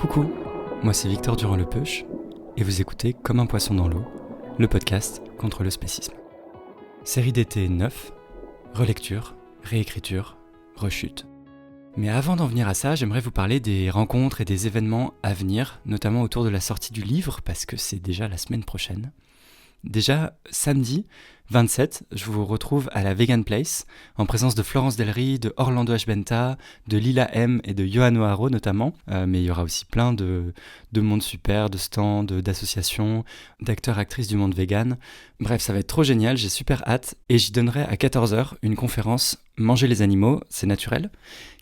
Coucou, moi c'est Victor Durand-Lepeuch et vous écoutez Comme un poisson dans l'eau, le podcast contre le spécisme. Série d'été 9, relecture, réécriture, rechute. Mais avant d'en venir à ça, j'aimerais vous parler des rencontres et des événements à venir, notamment autour de la sortie du livre, parce que c'est déjà la semaine prochaine. Déjà, samedi 27, je vous retrouve à la Vegan Place, en présence de Florence Delry, de Orlando H. Benta, de Lila M et de Yohan O'Haro notamment. Mais il y aura aussi plein de monde super, de stands, d'associations, d'acteurs, actrices du monde vegan. Bref, ça va être trop génial, j'ai super hâte. Et j'y donnerai à 14h une conférence « Manger les animaux, c'est naturel »,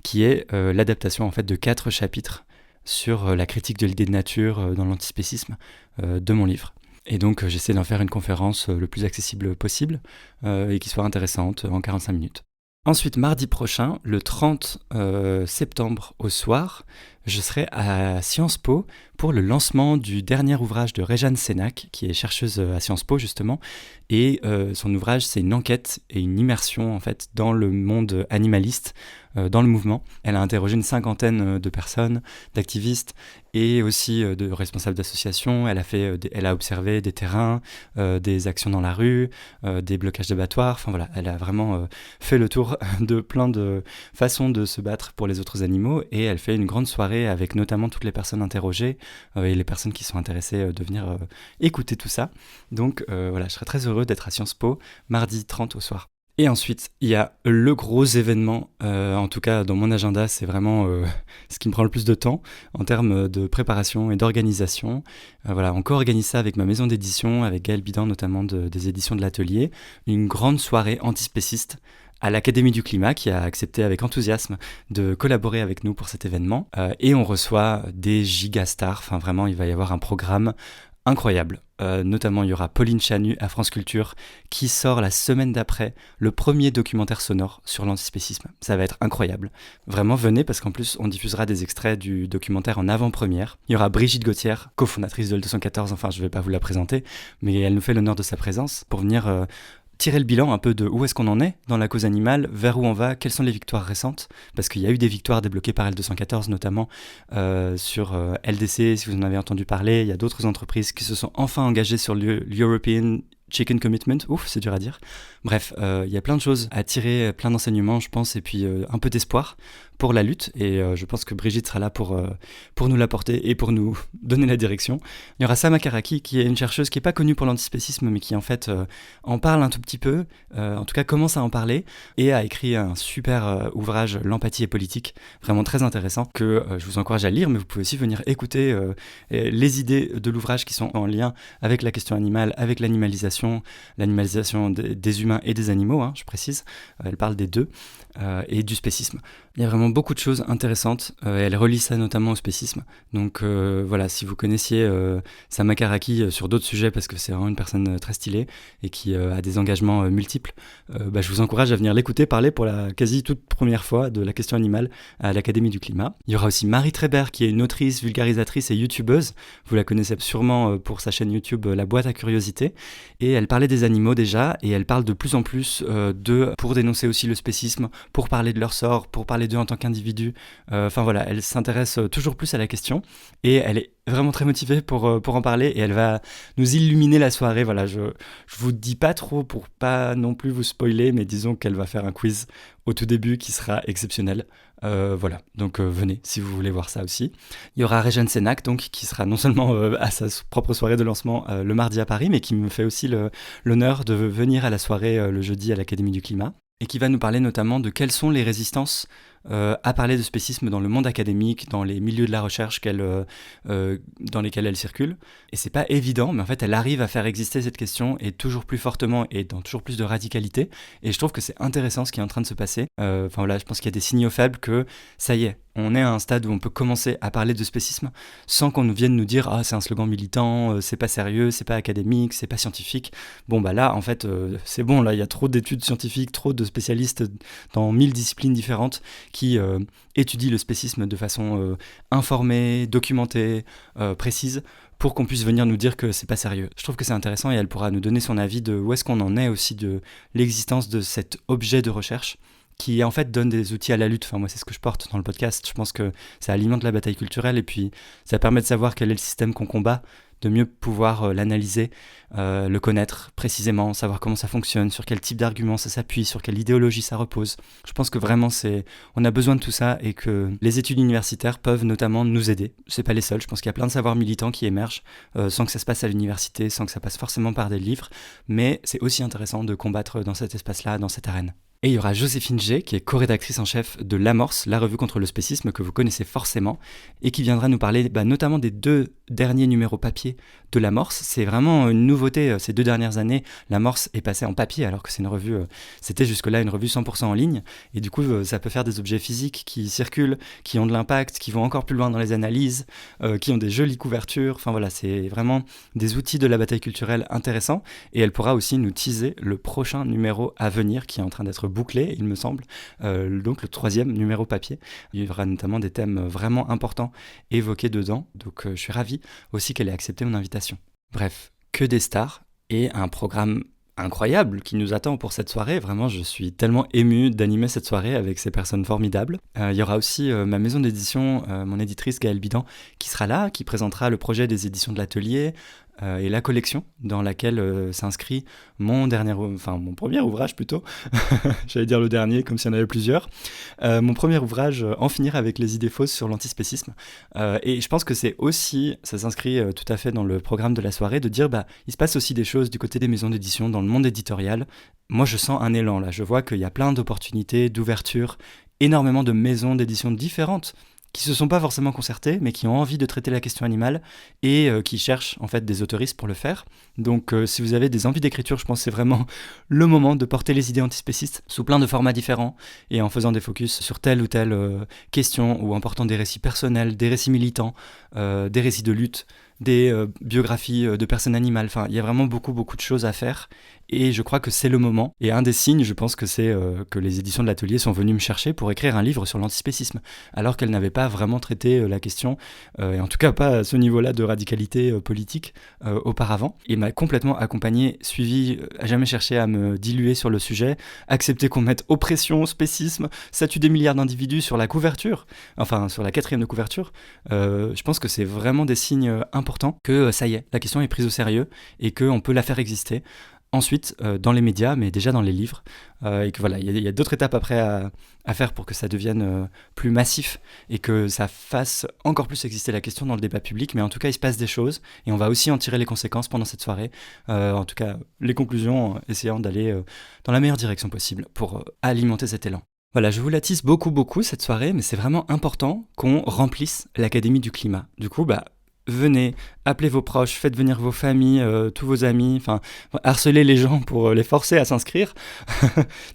qui est l'adaptation en fait de 4 chapitres sur la critique de l'idée de nature dans l'antispécisme de mon livre. Et donc j'essaie d'en faire une conférence le plus accessible possible et qui soit intéressante en 45 minutes. Ensuite, mardi prochain, le 30 septembre au soir, je serai à Sciences Po pour le lancement du dernier ouvrage de Réjeanne Sénac, qui est chercheuse à Sciences Po justement, et son ouvrage c'est une enquête et une immersion en fait dans le monde animaliste, dans le mouvement. Elle a interrogé une 50aine de personnes, d'activistes et aussi de responsables d'associations. Elle a observé des terrains, des actions dans la rue, des blocages d'abattoirs. Enfin voilà, elle a vraiment fait le tour de plein de façons de se battre pour les autres animaux et elle fait une grande soirée avec notamment toutes les personnes interrogées et les personnes qui sont intéressées de venir écouter tout ça. Donc voilà, je serais très heureux d'être à Sciences Po mardi 30 au soir. Et ensuite, il y a le gros événement, en tout cas dans mon agenda, c'est vraiment ce qui me prend le plus de temps en termes de préparation et d'organisation. Voilà, on co-organise ça avec ma maison d'édition, avec Gaël Bidan notamment des éditions de l'Atelier, une grande soirée antispéciste à l'Académie du Climat qui a accepté avec enthousiasme de collaborer avec nous pour cet événement. Et on reçoit des gigastars, enfin vraiment il va y avoir un programme incroyable. Notamment, il y aura Pauline Chanu à France Culture qui sort la semaine d'après le premier documentaire sonore sur l'antispécisme. Ça va être incroyable. Vraiment, venez parce qu'en plus, on diffusera des extraits du documentaire en avant-première. Il y aura Brigitte Gauthier, cofondatrice de L214, enfin, je ne vais pas vous la présenter, mais elle nous fait l'honneur de sa présence pour venir tirer le bilan un peu de où est-ce qu'on en est dans la cause animale, vers où on va, quelles sont les victoires récentes, parce qu'il y a eu des victoires débloquées par L214 notamment sur LDC, si vous en avez entendu parler. Il y a d'autres entreprises qui se sont enfin engagées sur l'European Chicken Commitment, ouf, c'est dur à dire. Bref, il y a plein de choses à tirer, plein d'enseignements, je pense, et puis un peu d'espoir pour la lutte. Et je pense que Brigitte sera là pour nous l'apporter et pour nous donner la direction. Il y aura Sama Karaki, qui est une chercheuse qui n'est pas connue pour l'antispécisme, mais qui en fait en parle un tout petit peu, en tout cas commence à en parler, et a écrit un super ouvrage, L'empathie est politique, vraiment très intéressant, que je vous encourage à lire, mais vous pouvez aussi venir écouter les idées de l'ouvrage qui sont en lien avec la question animale, avec l'animalisation des humains et des animaux, je précise, elle parle des deux, et du spécisme. Il y a vraiment beaucoup de choses intéressantes, elle relie ça notamment au spécisme, donc voilà, si vous connaissiez Sama Karaki sur d'autres sujets, parce que c'est vraiment une personne très stylée, et qui a des engagements multiples, je vous encourage à venir l'écouter parler pour la quasi toute première fois de la question animale à l'Académie du Climat. Il y aura aussi Marie Trébert, qui est une autrice, vulgarisatrice et youtubeuse, vous la connaissez sûrement pour sa chaîne YouTube La Boîte à Curiosité, et elle parlait des animaux déjà, et elle parle de plus en plus pour dénoncer aussi le spécisme, pour parler de leur sort, pour parler d'eux en tant qu'individus. Enfin voilà, elle s'intéresse toujours plus à la question, et elle est vraiment très motivée pour en parler, et elle va nous illuminer la soirée. Voilà, je vous dis pas trop pour pas non plus vous spoiler, mais disons qu'elle va faire un quiz au tout début qui sera exceptionnel. Voilà, donc venez si vous voulez voir ça aussi. Il y aura Réjeanne Sénac donc, qui sera non seulement à sa propre soirée de lancement le mardi à Paris, mais qui me fait aussi l'honneur de venir à la soirée le jeudi à l'Académie du Climat, et qui va nous parler notamment de quelles sont les résistances à parler de spécisme dans le monde académique, dans les milieux de la recherche dans lesquels elle circule. Et c'est pas évident, mais en fait elle arrive à faire exister cette question, et toujours plus fortement et dans toujours plus de radicalité, et je trouve que c'est intéressant ce qui est en train de se passer. Enfin voilà, je pense qu'il y a des signaux faibles que ça y est, on est à un stade où on peut commencer à parler de spécisme sans qu'on nous vienne nous dire « Ah, c'est un slogan militant, c'est pas sérieux, c'est pas académique, c'est pas scientifique ». Bon bah là, en fait, c'est bon, là, il y a trop d'études scientifiques, trop de spécialistes dans 1000 disciplines différentes qui étudient le spécisme de façon informée, documentée, précise, pour qu'on puisse venir nous dire que c'est pas sérieux. Je trouve que c'est intéressant, et elle pourra nous donner son avis de où est-ce qu'on en est aussi de l'existence de cet objet de recherche qui en fait donne des outils à la lutte. Enfin, moi, c'est ce que je porte dans le podcast. Je pense que ça alimente la bataille culturelle et puis ça permet de savoir quel est le système qu'on combat, de mieux pouvoir l'analyser, le connaître précisément, savoir comment ça fonctionne, sur quel type d'argument ça s'appuie, sur quelle idéologie ça repose. Je pense que vraiment, on a besoin de tout ça et que les études universitaires peuvent notamment nous aider. C'est pas les seuls, je pense qu'il y a plein de savoirs militants qui émergent sans que ça se passe à l'université, sans que ça passe forcément par des livres, mais c'est aussi intéressant de combattre dans cet espace-là, dans cette arène. Et il y aura Joséphine G, qui est co-rédactrice en chef de L'Amorce, la revue contre le spécisme que vous connaissez forcément, et qui viendra nous parler notamment des 2 derniers numéros papier de L'Amorce. C'est vraiment une nouveauté ces 2 dernières années. L'Amorce est passée en papier, alors que c'est une revue, c'était jusque-là une revue 100% en ligne, et du coup ça peut faire des objets physiques qui circulent, qui ont de l'impact, qui vont encore plus loin dans les analyses, qui ont des jolies couvertures. Enfin voilà, c'est vraiment des outils de la bataille culturelle intéressants, et elle pourra aussi nous teaser le prochain numéro à venir qui est en train d'être bouclé, il me semble, donc le 3e numéro papier. Il y aura notamment des thèmes vraiment importants évoqués dedans, donc je suis ravi aussi qu'elle ait accepté mon invitation. Bref, que des stars et un programme incroyable qui nous attend pour cette soirée. Vraiment, je suis tellement ému d'animer cette soirée avec ces personnes formidables. Il y aura aussi ma maison d'édition, mon éditrice Gaëlle Bidan, qui sera là, qui présentera le projet des éditions de l'Atelier, et la collection dans laquelle s'inscrit mon premier ouvrage plutôt, j'allais dire le dernier comme s'il y en avait plusieurs, mon premier ouvrage, En finir avec les idées fausses sur l'antispécisme, et je pense que ça s'inscrit tout à fait dans le programme de la soirée, de dire il se passe aussi des choses du côté des maisons d'édition, dans le monde éditorial. Moi je sens un élan là, je vois qu'il y a plein d'opportunités, d'ouverture, énormément de maisons d'édition différentes, qui se sont pas forcément concertés, mais qui ont envie de traiter la question animale et qui cherchent en fait des autoristes pour le faire. Donc si vous avez des envies d'écriture, je pense que c'est vraiment le moment de porter les idées antispécistes sous plein de formats différents et en faisant des focus sur telle ou telle question, ou en portant des récits personnels, des récits militants, des récits de lutte, des biographies de personnes animales. Enfin, il y a vraiment beaucoup de choses à faire et je crois que c'est le moment. Et un des signes, je pense que c'est que les éditions de l'Atelier sont venues me chercher pour écrire un livre sur l'antispécisme, alors qu'elles n'avaient pas vraiment traité la question, et en tout cas pas à ce niveau-là de radicalité politique auparavant. Il m'a complètement accompagné, suivi, à jamais cherché à me diluer sur le sujet, accepter qu'on mette oppression, spécisme, ça tue des milliards d'individus sur la couverture, enfin sur la 4e de couverture. Je pense que c'est vraiment des signes importants que ça y est, la question est prise au sérieux et qu'on peut la faire exister. Ensuite, dans les médias, mais déjà dans les livres, et que voilà, il y a d'autres étapes après à faire pour que ça devienne plus massif et que ça fasse encore plus exister la question dans le débat public. Mais en tout cas, il se passe des choses et on va aussi en tirer les conséquences pendant cette soirée. En tout cas, les conclusions, essayant d'aller dans la meilleure direction possible pour alimenter cet élan. Voilà, je vous l'attise beaucoup cette soirée, mais c'est vraiment important qu'on remplisse l'Académie du climat. Du coup, venez, appelez vos proches, faites venir vos familles, tous vos amis, harcelez les gens pour les forcer à s'inscrire.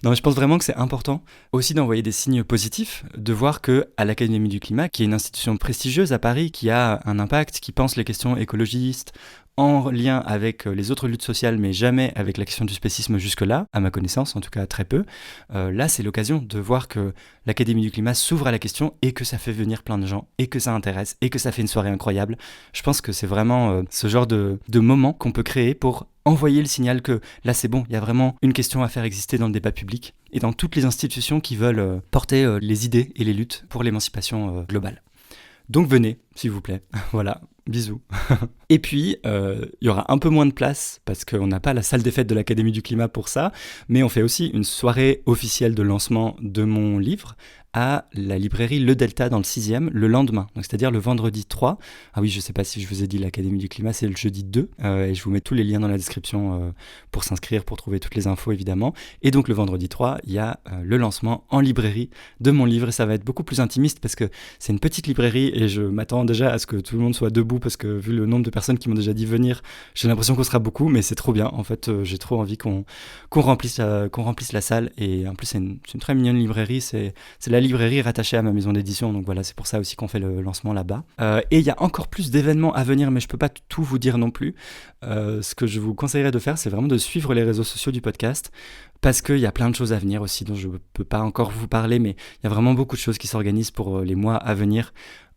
Non, mais je pense vraiment que c'est important aussi d'envoyer des signes positifs, de voir que à l'Académie du climat, qui est une institution prestigieuse à Paris, qui a un impact, qui pense les questions écologistes, en lien avec les autres luttes sociales, mais jamais avec la question du spécisme jusque-là, à ma connaissance, en tout cas très peu. Là, c'est l'occasion de voir que l'Académie du climat s'ouvre à la question et que ça fait venir plein de gens, et que ça intéresse, et que ça fait une soirée incroyable. Je pense que c'est vraiment ce genre de moment qu'on peut créer pour envoyer le signal que là, c'est bon, il y a vraiment une question à faire exister dans le débat public et dans toutes les institutions qui veulent porter les idées et les luttes pour l'émancipation globale. Donc venez, s'il vous plaît. Voilà, bisous. Et puis, il y aura un peu moins de place parce qu'on n'a pas la salle des fêtes de l'Académie du climat pour ça, mais on fait aussi une soirée officielle de lancement de mon livre à la librairie Le Delta dans le 6e le lendemain, donc c'est-à-dire le vendredi 3. Ah oui, je ne sais pas si je vous ai dit, l'Académie du climat, c'est le jeudi 2, et je vous mets tous les liens dans la description pour s'inscrire, pour trouver toutes les infos évidemment. Et donc le vendredi 3, il y a le lancement en librairie de mon livre, et ça va être beaucoup plus intimiste parce que c'est une petite librairie et je m'attends déjà à ce que tout le monde soit debout parce que vu le nombre de personnes qui m'ont déjà dit venir, j'ai l'impression qu'on sera beaucoup, mais c'est trop bien. En fait, j'ai trop envie qu'on remplisse la salle, et en plus c'est une très mignonne librairie, c'est la librairie rattachée à ma maison d'édition, donc voilà, c'est pour ça aussi qu'on fait le lancement là-bas. Et il y a encore plus d'événements à venir, mais je peux pas tout vous dire non plus. Ce que je vous conseillerais de faire, c'est vraiment de suivre les réseaux sociaux du podcast, parce qu'il y a plein de choses à venir aussi dont je peux pas encore vous parler, mais il y a vraiment beaucoup de choses qui s'organisent pour les mois à venir.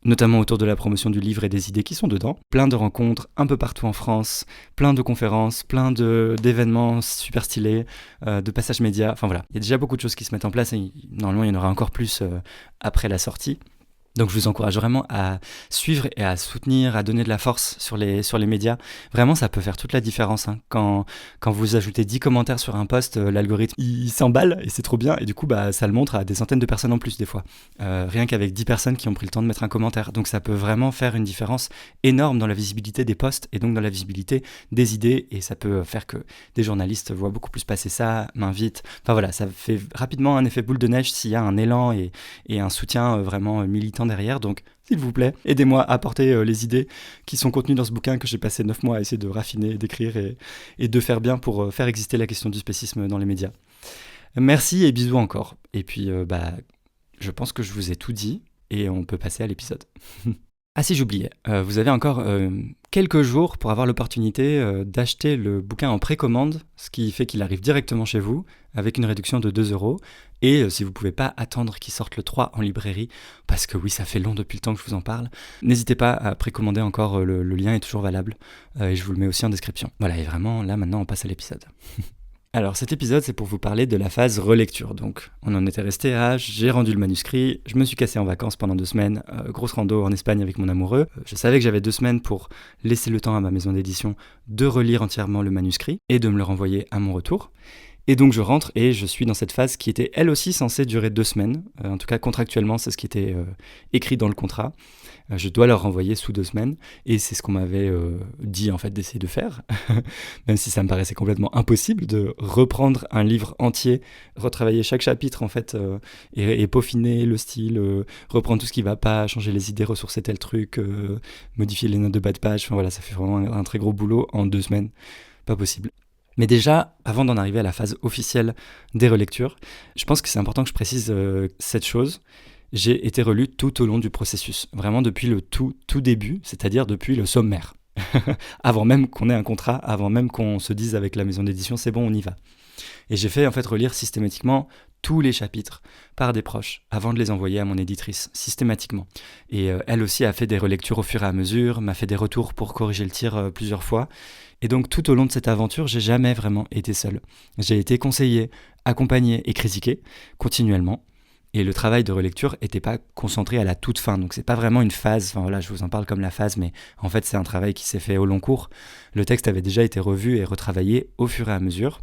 notamment autour de la promotion du livre et des idées qui sont dedans. Plein de rencontres un peu partout en France, plein de conférences, d'événements super stylés, de passages médias, enfin voilà. Il y a déjà beaucoup de choses qui se mettent en place et normalement il y en aura encore plus après la sortie. Donc je vous encourage vraiment à suivre et à soutenir, à donner de la force sur les médias. Vraiment, ça peut faire toute la différence. Quand vous ajoutez 10 commentaires sur un post, l'algorithme il s'emballe et c'est trop bien. Et du coup, ça le montre à des centaines de personnes en plus des fois. Rien qu'avec 10 personnes qui ont pris le temps de mettre un commentaire. Donc ça peut vraiment faire une différence énorme dans la visibilité des posts et donc dans la visibilité des idées. Et ça peut faire que des journalistes voient beaucoup plus passer ça, m'invitent. Enfin voilà, ça fait rapidement un effet boule de neige s'il y a un élan et un soutien vraiment militant derrière. Donc, s'il vous plaît, aidez-moi à porter les idées qui sont contenues dans ce bouquin que j'ai passé 9 mois à essayer de raffiner, d'écrire et de faire bien pour faire exister la question du spécisme dans les médias. Merci et bisous encore. Et puis, je pense que je vous ai tout dit et on peut passer à l'épisode. Ah si, j'oubliais, vous avez encore quelques jours pour avoir l'opportunité d'acheter le bouquin en précommande, ce qui fait qu'il arrive directement chez vous, avec une réduction de 2€. Et si vous ne pouvez pas attendre qu'il sorte le 3 en librairie, parce que oui, ça fait long depuis le temps que je vous en parle, n'hésitez pas à précommander encore, le lien est toujours valable, et je vous le mets aussi en description. Voilà, et vraiment, là maintenant on passe à l'épisode. Alors cet épisode, c'est pour vous parler de la phase relecture. Donc on en était resté à j'ai rendu le manuscrit, je me suis cassé en vacances pendant 2 semaines, grosse rando en Espagne avec mon amoureux. Je savais que j'avais 2 semaines pour laisser le temps à ma maison d'édition de relire entièrement le manuscrit et de me le renvoyer à mon retour. Et donc je rentre et je suis dans cette phase qui était elle aussi censée durer 2 semaines. En tout cas contractuellement, c'est ce qui était écrit dans le contrat. Je dois leur renvoyer sous 2 semaines et c'est ce qu'on m'avait dit en fait d'essayer de faire. Même si ça me paraissait complètement impossible de reprendre un livre entier, retravailler chaque chapitre en fait et peaufiner le style, reprendre tout ce qui va pas, changer les idées, ressourcer tel truc, modifier les notes de bas de page. Enfin voilà, ça fait vraiment un très gros boulot en 2 semaines. Pas possible. Mais déjà, avant d'en arriver à la phase officielle des relectures, je pense que c'est important que je précise cette chose. J'ai été relu tout au long du processus, vraiment depuis le tout début, c'est-à-dire depuis le sommaire. Avant même qu'on ait un contrat, avant même qu'on se dise avec la maison d'édition, c'est bon, on y va. Et j'ai fait en fait relire systématiquement tous les chapitres par des proches avant de les envoyer à mon éditrice, systématiquement. Et elle aussi a fait des relectures au fur et à mesure, m'a fait des retours pour corriger le tir plusieurs fois. Et donc tout au long de cette aventure, j'ai jamais vraiment été seul. J'ai été conseillé, accompagné et critiqué continuellement. Et le travail de relecture n'était pas concentré à la toute fin. Donc c'est pas vraiment une phase, enfin voilà, je vous en parle comme la phase, mais en fait c'est un travail qui s'est fait au long cours. Le texte avait déjà été revu et retravaillé au fur et à mesure.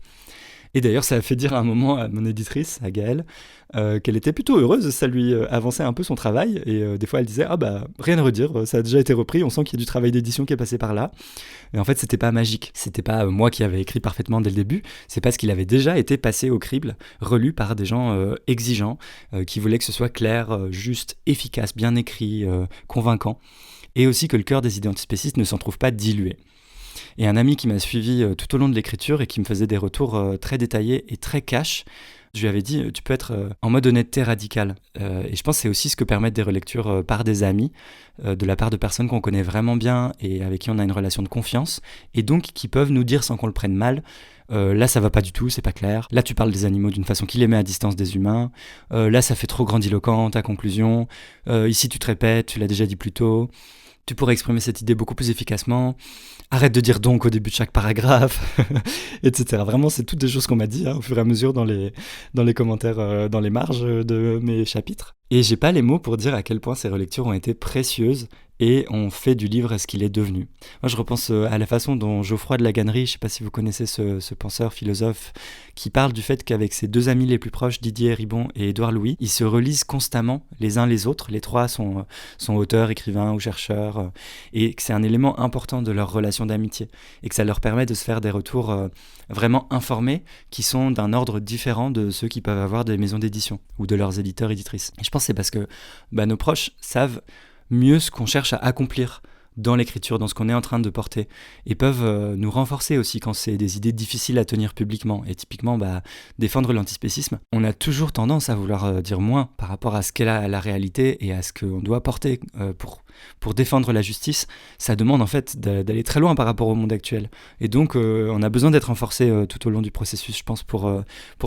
Et d'ailleurs, ça a fait dire à un moment à mon éditrice, à Gaëlle, qu'elle était plutôt heureuse, ça lui avançait un peu son travail, et des fois elle disait « Ah bah, rien à redire, ça a déjà été repris, on sent qu'il y a du travail d'édition qui est passé par là. » Mais en fait, c'était pas magique, c'était pas moi qui avais écrit parfaitement dès le début, c'est parce qu'il avait déjà été passé au crible, relu par des gens exigeants, qui voulaient que ce soit clair, juste, efficace, bien écrit, convaincant, et aussi que le cœur des idées antispécistes ne s'en trouve pas dilué. Et un ami qui m'a suivi tout au long de l'écriture et qui me faisait des retours très détaillés et très cash, je lui avais dit tu peux être en mode honnêteté radicale. Et je pense que c'est aussi ce que permettent des relectures par des amis, de la part de personnes qu'on connaît vraiment bien et avec qui on a une relation de confiance, et donc qui peuvent nous dire sans qu'on le prenne mal là ça va pas du tout, c'est pas clair, là tu parles des animaux d'une façon qui les met à distance des humains, là ça fait trop grandiloquent ta conclusion, ici tu te répètes, tu l'as déjà dit plus tôt, tu pourrais exprimer cette idée beaucoup plus efficacement. Arrête de dire donc au début de chaque paragraphe, etc. Vraiment, c'est toutes des choses qu'on m'a dit au fur et à mesure dans les commentaires, dans les marges de mes chapitres. Et j'ai pas les mots pour dire à quel point ces relectures ont été précieuses et ont fait du livre ce qu'il est devenu. Moi, je repense à la façon dont Geoffroy de Laganerie, je sais pas si vous connaissez ce penseur, philosophe, qui parle du fait qu'avec ses 2 amis les plus proches, Didier Ribon et Édouard Louis, ils se relisent constamment les uns les autres. Les 3 sont auteurs, écrivains ou chercheurs, et que c'est un élément important de leur relation d'amitié, et que ça leur permet de se faire des retours vraiment informés, qui sont d'un ordre différent de ceux qui peuvent avoir des maisons d'édition, ou de leurs éditeurs, éditrices. Et je pense que c'est parce que nos proches savent mieux ce qu'on cherche à accomplir dans l'écriture, dans ce qu'on est en train de porter, et peuvent nous renforcer aussi quand c'est des idées difficiles à tenir publiquement. Et typiquement, défendre l'antispécisme, on a toujours tendance à vouloir dire moins par rapport à ce qu'est la réalité et à ce qu'on doit porter pour pour défendre la justice, ça demande en fait d'aller très loin par rapport au monde actuel. Et donc, on a besoin d'être renforcé tout au long du processus, je pense, pour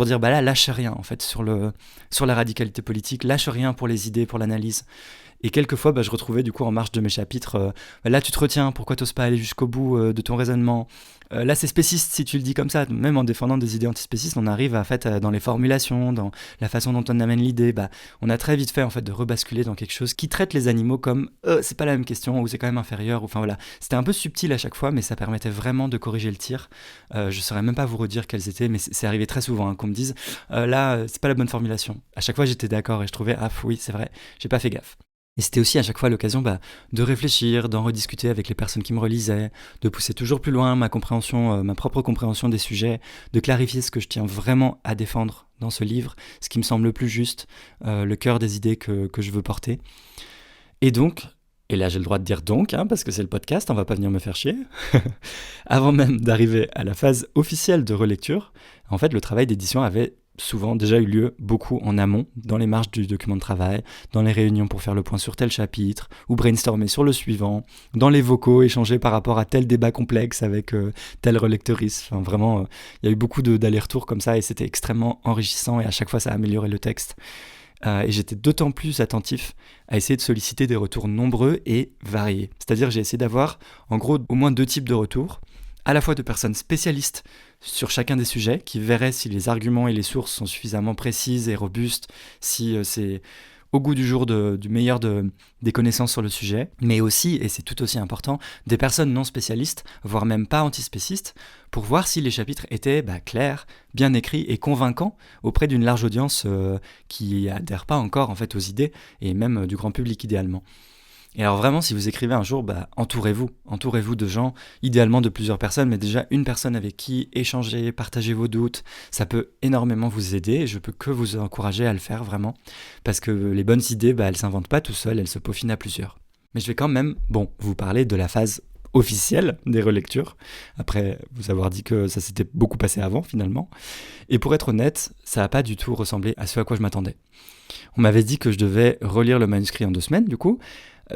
dire, là, lâche rien, en fait, sur la radicalité politique, lâche rien pour les idées, pour l'analyse. Et quelquefois, je retrouvais du coup en marge de mes chapitres, là tu te retiens, pourquoi t'oses pas aller jusqu'au bout de ton raisonnement, là c'est spéciste si tu le dis comme ça, même en défendant des idées antispécistes, on arrive en fait dans les formulations, dans la façon dont on amène l'idée, on a très vite fait en fait de rebasculer dans quelque chose qui traite les animaux comme c'est pas la même question, ou c'est quand même inférieur, ou enfin voilà, c'était un peu subtil à chaque fois, mais ça permettait vraiment de corriger le tir. Je saurais même pas vous redire quelles étaient, mais c'est arrivé très souvent qu'on me dise là c'est pas la bonne formulation. À chaque fois j'étais d'accord et je trouvais oui c'est vrai, j'ai pas fait gaffe. Et c'était aussi à chaque fois l'occasion de réfléchir, d'en rediscuter avec les personnes qui me relisaient, de pousser toujours plus loin ma compréhension, ma propre compréhension des sujets, de clarifier ce que je tiens vraiment à défendre dans ce livre, ce qui me semble le plus juste, le cœur des idées que je veux porter. Et donc, et là j'ai le droit de dire donc, parce que c'est le podcast, on va pas venir me faire chier, avant même d'arriver à la phase officielle de relecture, en fait le travail d'édition avait souvent déjà eu lieu beaucoup en amont, dans les marges du document de travail, dans les réunions pour faire le point sur tel chapitre, ou brainstormer sur le suivant, dans les vocaux échangés par rapport à tel débat complexe avec tel relecteuriste. Enfin, vraiment, il y a eu beaucoup d'allers-retours comme ça et c'était extrêmement enrichissant et à chaque fois ça a amélioré le texte. Et j'étais d'autant plus attentif à essayer de solliciter des retours nombreux et variés. C'est-à-dire j'ai essayé d'avoir en gros au moins 2 types de retours, à la fois de personnes spécialistes sur chacun des sujets, qui verraient si les arguments et les sources sont suffisamment précises et robustes, si c'est au goût du jour du meilleur des connaissances sur le sujet, mais aussi, et c'est tout aussi important, des personnes non spécialistes, voire même pas antispécistes, pour voir si les chapitres étaient clairs, bien écrits et convaincants auprès d'une large audience qui adhère pas encore en fait aux idées, et même du grand public idéalement. Et alors vraiment, si vous écrivez un jour, entourez-vous de gens, idéalement de plusieurs personnes, mais déjà une personne avec qui échanger, partager vos doutes, ça peut énormément vous aider et je peux que vous encourager à le faire vraiment, parce que les bonnes idées, elles s'inventent pas tout seules, elles se peaufinent à plusieurs. Mais je vais quand même, vous parler de la phase officielle des relectures, après vous avoir dit que ça s'était beaucoup passé avant finalement. Et pour être honnête, ça n'a pas du tout ressemblé à ce à quoi je m'attendais. On m'avait dit que je devais relire le manuscrit en 2 semaines du coup.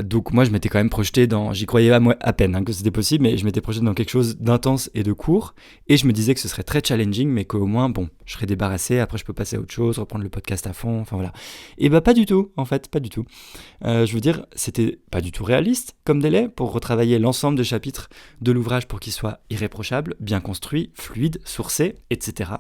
Donc moi je m'étais quand même projeté j'y croyais à peine que c'était possible, mais je m'étais projeté dans quelque chose d'intense et de court, et je me disais que ce serait très challenging, mais qu'au moins je serais débarrassé, après je peux passer à autre chose, reprendre le podcast à fond, enfin voilà. Et pas du tout, en fait, pas du tout. Je veux dire, c'était pas du tout réaliste comme délai pour retravailler l'ensemble des chapitres de l'ouvrage pour qu'il soit irréprochable, bien construit, fluide, sourcé, etc.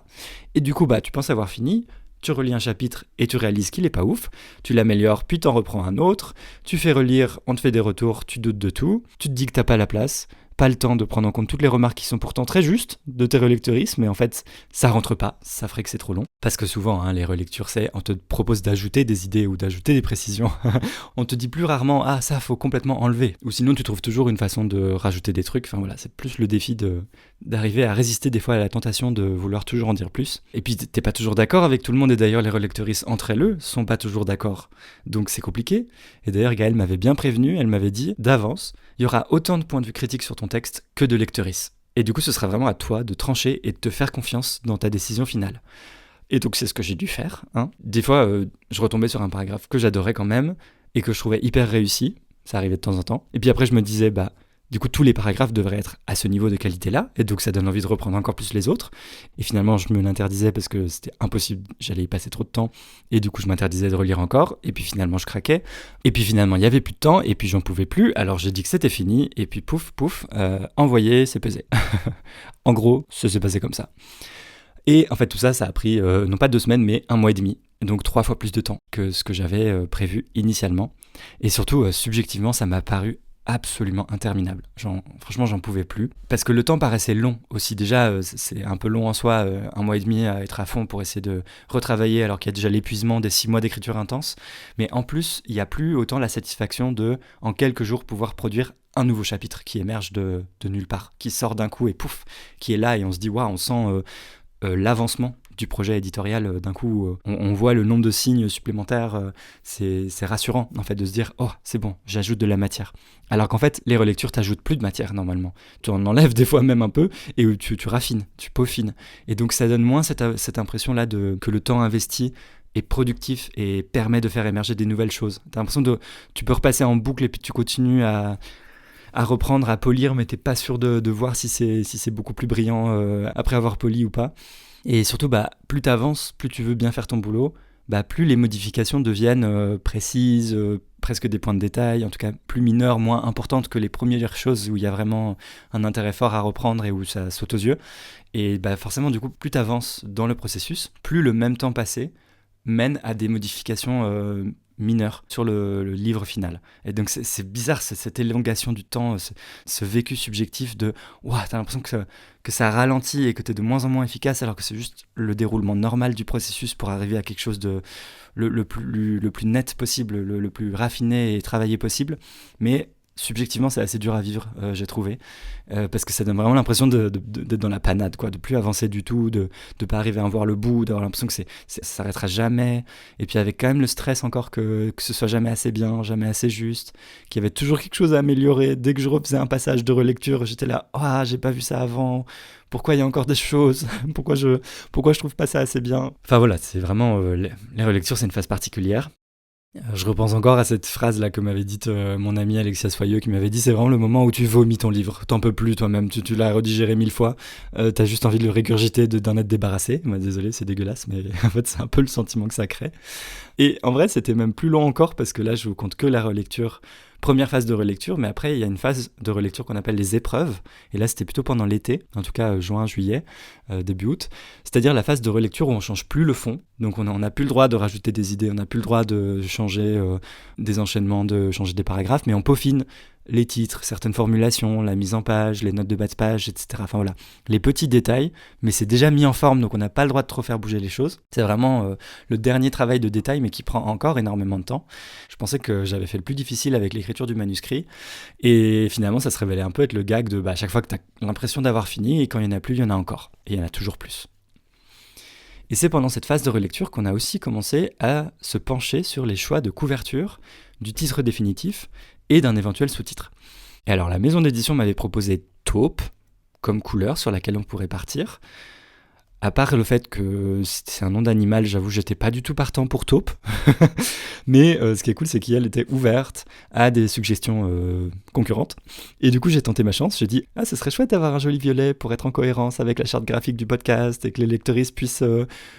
Et du coup tu penses avoir fini, tu relis un chapitre et tu réalises qu'il est pas ouf, tu l'améliores puis t'en reprends un autre, tu fais relire, on te fait des retours, tu doutes de tout, tu te dis que t'as pas la place, pas le temps de prendre en compte toutes les remarques qui sont pourtant très justes de tes relecteuristes, mais en fait ça rentre pas, ça ferait que c'est trop long. Parce que souvent les relectures on te propose d'ajouter des idées ou d'ajouter des précisions, on te dit plus rarement ça faut complètement enlever, ou sinon tu trouves toujours une façon de rajouter des trucs, enfin voilà, c'est plus le défi d'arriver à résister des fois à la tentation de vouloir toujours en dire plus. Et puis t'es pas toujours d'accord avec tout le monde, et d'ailleurs les relecteuristes entre elles sont pas toujours d'accord, donc c'est compliqué. Et d'ailleurs Gaëlle m'avait bien prévenu, elle m'avait dit d'avance, il y aura autant de points de vue critiques sur ton texte que de lecteuristes. Et du coup ce sera vraiment à toi de trancher et de te faire confiance dans ta décision finale. Et donc c'est ce que j'ai dû faire. Des fois je retombais sur un paragraphe que j'adorais quand même, et que je trouvais hyper réussi, ça arrivait de temps en temps, et puis après je me disais du coup, tous les paragraphes devraient être à ce niveau de qualité-là, et donc ça donne envie de reprendre encore plus les autres. Et finalement, je me l'interdisais parce que c'était impossible, j'allais y passer trop de temps, et du coup, je m'interdisais de relire encore, et puis finalement, je craquais. Et puis finalement, il n'y avait plus de temps, et puis j'en pouvais plus, alors j'ai dit que c'était fini, et puis pouf, envoyé, c'est pesé. En gros, ça s'est passé comme ça. Et en fait, tout ça, ça a pris, non pas 2 semaines, mais 1 mois et demi, donc 3 fois plus de temps que ce que j'avais prévu initialement. Et surtout, subjectivement, ça m'a paru absolument interminable. Franchement, j'en pouvais plus. Parce que le temps paraissait long aussi. Déjà, c'est un peu long en soi, 1 mois et demi à être à fond pour essayer de retravailler alors qu'il y a déjà l'épuisement des 6 mois d'écriture intense. Mais en plus, il n'y a plus autant la satisfaction de, en quelques jours, pouvoir produire un nouveau chapitre qui émerge de nulle part, qui sort d'un coup et pouf, qui est là et on se dit, waouh, on sent l'avancement du projet éditorial. D'un coup, on voit le nombre de signes supplémentaires, c'est rassurant en fait de se dire oh c'est bon, j'ajoute de la matière. Alors qu'en fait les relectures t'ajoutent plus de matière normalement, tu en enlèves des fois même un peu et tu raffines, tu peaufines, et donc ça donne moins cette impression là que le temps investi est productif et permet de faire émerger des nouvelles choses. T'as l'impression tu peux repasser en boucle et puis tu continues à reprendre, à polir, mais t'es pas sûr de voir si c'est beaucoup plus brillant après avoir poli ou pas. Et surtout, plus t'avances, plus tu veux bien faire ton boulot, plus les modifications deviennent précises, presque des points de détail, en tout cas plus mineures, moins importantes que les premières choses où il y a vraiment un intérêt fort à reprendre et où ça saute aux yeux. Et forcément, du coup, plus t'avances dans le processus, plus le même temps passé mène à des modifications mineures sur le livre final. Et donc c'est bizarre, cette élongation du temps, ce vécu subjectif de t'as l'impression que ça ralentit et que t'es de moins en moins efficace, alors que c'est juste le déroulement normal du processus pour arriver à quelque chose de le plus net possible, le plus raffiné et travaillé possible. Mais subjectivement, c'est assez dur à vivre, j'ai trouvé, parce que ça donne vraiment l'impression d'être dans la panade, quoi, de plus avancer du tout, de pas arriver à en voir le bout, d'avoir l'impression que ça s'arrêtera jamais, et puis avec quand même le stress encore que ce soit jamais assez bien, jamais assez juste, qu'il y avait toujours quelque chose à améliorer. Dès que je refaisais un passage de relecture, j'étais là, j'ai pas vu ça avant, pourquoi il y a encore des choses, pourquoi je trouve pas ça assez bien. Enfin voilà, c'est vraiment, les relectures, c'est une phase particulière. Je repense encore à cette phrase-là que m'avait dite mon ami Alexia Soyeux, qui m'avait dit: c'est vraiment le moment où tu vomis ton livre, t'en peux plus toi-même, tu l'as redigéré 1000 fois, t'as juste envie de le régurgiter, d'en être débarrassé. Moi, désolé, c'est dégueulasse, mais en fait c'est un peu le sentiment que ça crée. Et en vrai, c'était même plus long encore, parce que là je vous compte que la relecture, première phase de relecture, mais après il y a une phase de relecture qu'on appelle les épreuves, et là c'était plutôt pendant l'été, en tout cas juin, juillet, début août, c'est-à-dire la phase de relecture où on change plus le fond, donc on n'a plus le droit de rajouter des idées, on n'a plus le droit de changer des enchaînements, de changer des paragraphes, mais on peaufine les titres, certaines formulations, la mise en page, les notes de bas de page, etc. Enfin voilà, les petits détails, mais c'est déjà mis en forme, donc on n'a pas le droit de trop faire bouger les choses. C'est vraiment le dernier travail de détail, mais qui prend encore énormément de temps. Je pensais que j'avais fait le plus difficile avec l'écriture du manuscrit, et finalement ça se révélait un peu être le gag de à chaque fois que tu as l'impression d'avoir fini, et quand il n'y en a plus, il y en a encore, et il y en a toujours plus. Et c'est pendant cette phase de relecture qu'on a aussi commencé à se pencher sur les choix de couverture, du titre définitif et d'un éventuel sous-titre. Et alors la maison d'édition m'avait proposé taupe comme couleur sur laquelle on pourrait partir. À part le fait que c'est un nom d'animal, j'avoue, j'étais pas du tout partant pour taupe. Mais ce qui est cool, c'est qu'elle était ouverte à des suggestions concurrentes. Et du coup, j'ai tenté ma chance. J'ai dit, ce serait chouette d'avoir un joli violet pour être en cohérence avec la charte graphique du podcast et que les lectrices puissent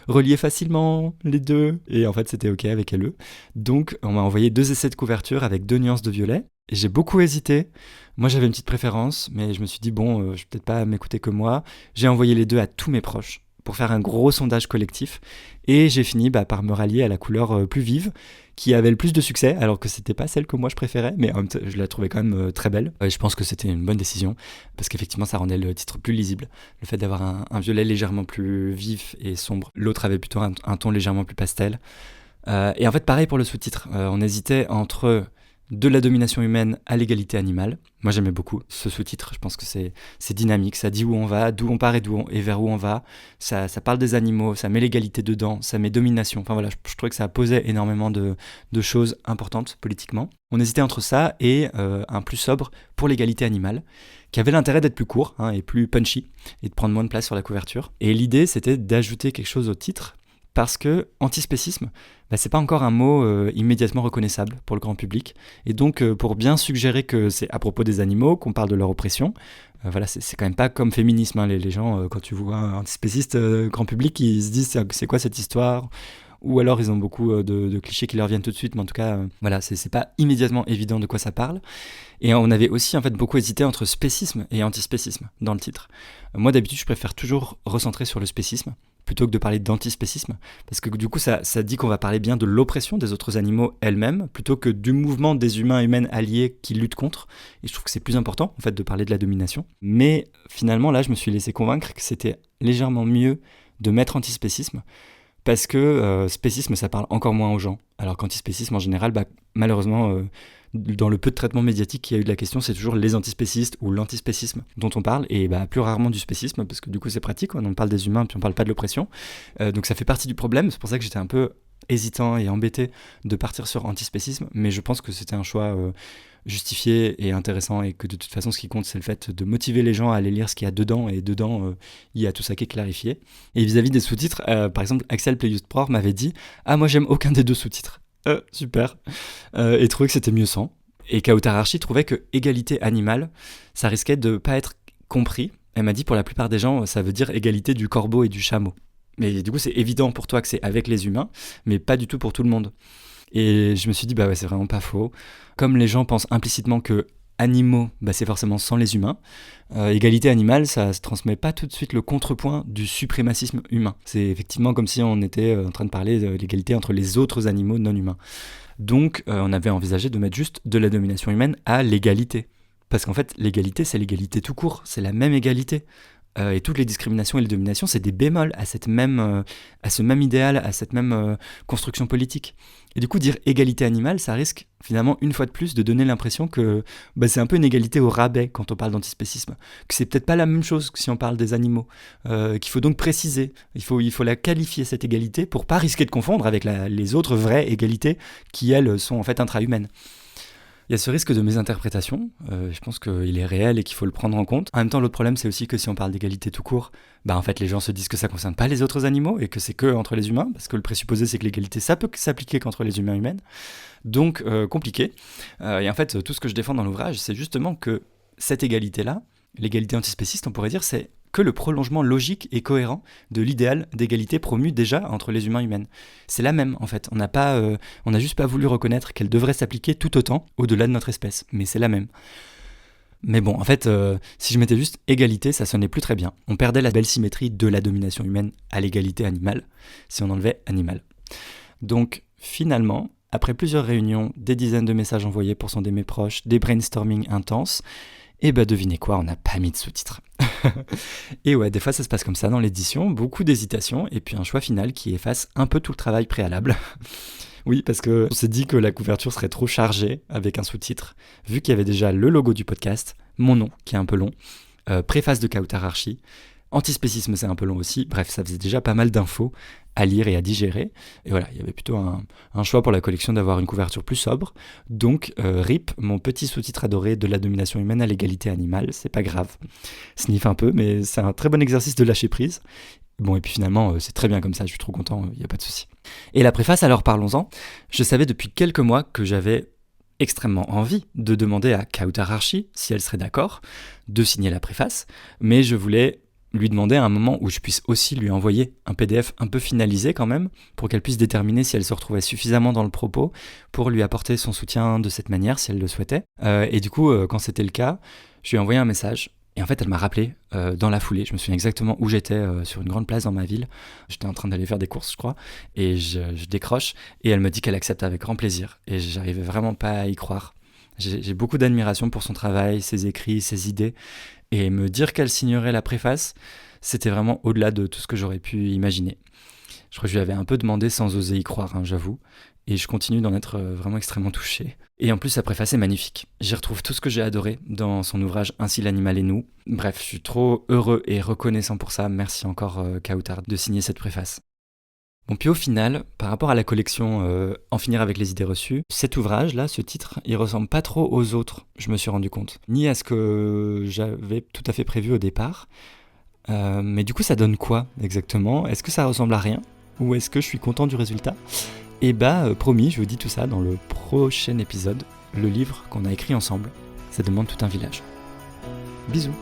relier facilement les deux. Et en fait, c'était OK avec LE. Donc, on m'a envoyé 2 essais de couverture avec 2 nuances de violet. Et j'ai beaucoup hésité. Moi, j'avais une petite préférence, mais je me suis dit, je vais peut-être pas m'écouter que moi. J'ai envoyé les 2 à tous mes proches pour faire un gros sondage collectif, et j'ai fini par me rallier à la couleur plus vive, qui avait le plus de succès, alors que c'était pas celle que moi je préférais, mais en même temps, je la trouvais quand même très belle. Je pense que c'était une bonne décision, parce qu'effectivement ça rendait le titre plus lisible. Le fait d'avoir un violet légèrement plus vif et sombre, l'autre avait plutôt un ton légèrement plus pastel. Et en fait pareil pour le sous-titre, on hésitait entre de la domination humaine à l'égalité animale. Moi j'aimais beaucoup ce sous-titre, je pense que c'est dynamique, ça dit où on va, d'où on part et vers où on va, ça parle des animaux, ça met l'égalité dedans, ça met domination, enfin voilà, je trouvais que ça posait énormément de choses importantes politiquement. On hésitait entre ça et un plus sobre pour l'égalité animale, qui avait l'intérêt d'être plus court et plus punchy, et de prendre moins de place sur la couverture. Et l'idée c'était d'ajouter quelque chose au titre, parce que antispécisme, c'est pas encore un mot immédiatement reconnaissable pour le grand public. Et donc, pour bien suggérer que c'est à propos des animaux, qu'on parle de leur oppression, voilà, c'est quand même pas comme féminisme. Les gens, quand tu vois un antispéciste grand public, ils se disent c'est quoi cette histoire ? Ou alors ils ont beaucoup de clichés qui leur viennent tout de suite, mais en tout cas, voilà, c'est pas immédiatement évident de quoi ça parle. Et on avait aussi en fait beaucoup hésité entre spécisme et antispécisme dans le titre. Moi d'habitude, je préfère toujours recentrer sur le spécisme, plutôt que de parler d'antispécisme, parce que du coup ça dit qu'on va parler bien de l'oppression des autres animaux elles-mêmes, plutôt que du mouvement des humains et humaines alliés qui luttent contre, et je trouve que c'est plus important en fait de parler de la domination. Mais finalement là je me suis laissé convaincre que c'était légèrement mieux de mettre antispécisme, parce que spécisme ça parle encore moins aux gens, alors qu'antispécisme en général, malheureusement dans le peu de traitement médiatique qu'il y a eu de la question, c'est toujours les antispécistes ou l'antispécisme dont on parle, et plus rarement du spécisme, parce que du coup c'est pratique, on parle des humains puis on parle pas de l'oppression, donc ça fait partie du problème. C'est pour ça que j'étais un peu hésitant et embêté de partir sur antispécisme, mais je pense que c'était un choix justifié et intéressant, et que de toute façon ce qui compte c'est le fait de motiver les gens à aller lire ce qu'il y a dedans, et dedans il y a tout ça qui est clarifié. Et vis-à-vis des sous-titres, par exemple Axel Playuspror m'avait dit « Ah, moi j'aime aucun des deux sous-titres ». Super. Et trouvait que c'était mieux sans. Et Kautar Archi trouvait que égalité animale, ça risquait de pas être compris. Elle m'a dit pour la plupart des gens ça veut dire égalité du corbeau et du chameau. Mais du coup c'est évident pour toi que c'est avec les humains, mais pas du tout pour tout le monde. Et je me suis dit bah ouais, c'est vraiment pas faux. Comme les gens pensent implicitement que animaux, c'est forcément sans les humains, égalité animale, ça se transmet pas tout de suite le contrepoint du suprémacisme humain. C'est effectivement comme si on était en train de parler de l'égalité entre les autres animaux non humains. Donc on avait envisagé de mettre juste de la domination humaine à l'égalité. Parce qu'en fait, l'égalité, c'est l'égalité tout court, c'est la même égalité. Et toutes les discriminations et les dominations, c'est des bémols à ce même idéal, à cette même construction politique. Et du coup, dire égalité animale, ça risque finalement une fois de plus de donner l'impression que c'est un peu une égalité au rabais quand on parle d'antispécisme, que c'est peut-être pas la même chose que si on parle des animaux, qu'il faut donc préciser, il faut la qualifier cette égalité pour pas risquer de confondre avec les autres vraies égalités qui elles sont en fait intrahumaines. Il y a ce risque de mésinterprétation, je pense qu'il est réel et qu'il faut le prendre en compte. En même temps, l'autre problème, c'est aussi que si on parle d'égalité tout court, en fait, les gens se disent que ça ne concerne pas les autres animaux et que c'est que entre les humains, parce que le présupposé, c'est que l'égalité, ça peut s'appliquer qu'entre les humains et humaines. Donc, compliqué. Et en fait, tout ce que je défends dans l'ouvrage, c'est justement que cette égalité-là, l'égalité antispéciste, on pourrait dire, c'est que le prolongement logique et cohérent de l'idéal d'égalité promu déjà entre les humains et humaines. C'est la même en fait, on n'a juste pas voulu reconnaître qu'elle devrait s'appliquer tout autant au-delà de notre espèce, mais c'est la même. Mais bon, en fait, si je mettais juste égalité, ça sonnait plus très bien. On perdait la belle symétrie de la domination humaine à l'égalité animale, si on enlevait animal. Donc finalement, après plusieurs réunions, des dizaines de messages envoyés pour sonder mes proches, des brainstorming intenses, et devinez quoi, on n'a pas mis de sous-titres. Et ouais, des fois ça se passe comme ça dans l'édition, beaucoup d'hésitation, et puis un choix final qui efface un peu tout le travail préalable. Oui, parce qu'on s'est dit que la couverture serait trop chargée avec un sous-titre, vu qu'il y avait déjà le logo du podcast, mon nom, qui est un peu long, préface de Kautar Archi, antispécisme c'est un peu long aussi, bref, ça faisait déjà pas mal d'infos à lire et à digérer, et voilà, il y avait plutôt un choix pour la collection d'avoir une couverture plus sobre, donc RIP, mon petit sous-titre adoré de la domination humaine à l'égalité animale, c'est pas grave, sniff un peu, mais c'est un très bon exercice de lâcher prise. Bon, et puis finalement, c'est très bien comme ça, je suis trop content, il n'y a pas de souci. Et la préface, alors parlons-en, je savais depuis quelques mois que j'avais extrêmement envie de demander à Kautar Archi, si elle serait d'accord, de signer la préface, mais je voulais lui demander à un moment où je puisse aussi lui envoyer un PDF un peu finalisé quand même, pour qu'elle puisse déterminer si elle se retrouvait suffisamment dans le propos pour lui apporter son soutien de cette manière, si elle le souhaitait. Et du coup, quand c'était le cas, je lui ai envoyé un message, et en fait elle m'a rappelé dans la foulée. Je me souviens exactement où j'étais, sur une grande place dans ma ville. J'étais en train d'aller faire des courses, je crois, et je décroche, et elle me dit qu'elle accepte avec grand plaisir, et j'arrivais vraiment pas à y croire. J'ai beaucoup d'admiration pour son travail, ses écrits, ses idées, et me dire qu'elle signerait la préface, c'était vraiment au-delà de tout ce que j'aurais pu imaginer. Je crois que je lui avais un peu demandé sans oser y croire, j'avoue, et je continue d'en être vraiment extrêmement touché. Et en plus, sa préface est magnifique. J'y retrouve tout ce que j'ai adoré dans son ouvrage « Ainsi l'animal et nous ». Bref, je suis trop heureux et reconnaissant pour ça. Merci encore, Kautar, de signer cette préface. Bon, puis au final, par rapport à la collection En finir avec les idées reçues, cet ouvrage-là, ce titre, il ressemble pas trop aux autres, je me suis rendu compte. Ni à ce que j'avais tout à fait prévu au départ. Mais du coup, ça donne quoi exactement ? Est-ce que ça ressemble à rien ? Ou est-ce que je suis content du résultat ? Et promis, je vous dis tout ça dans le prochain épisode, le livre qu'on a écrit ensemble. Ça demande tout un village. Bisous.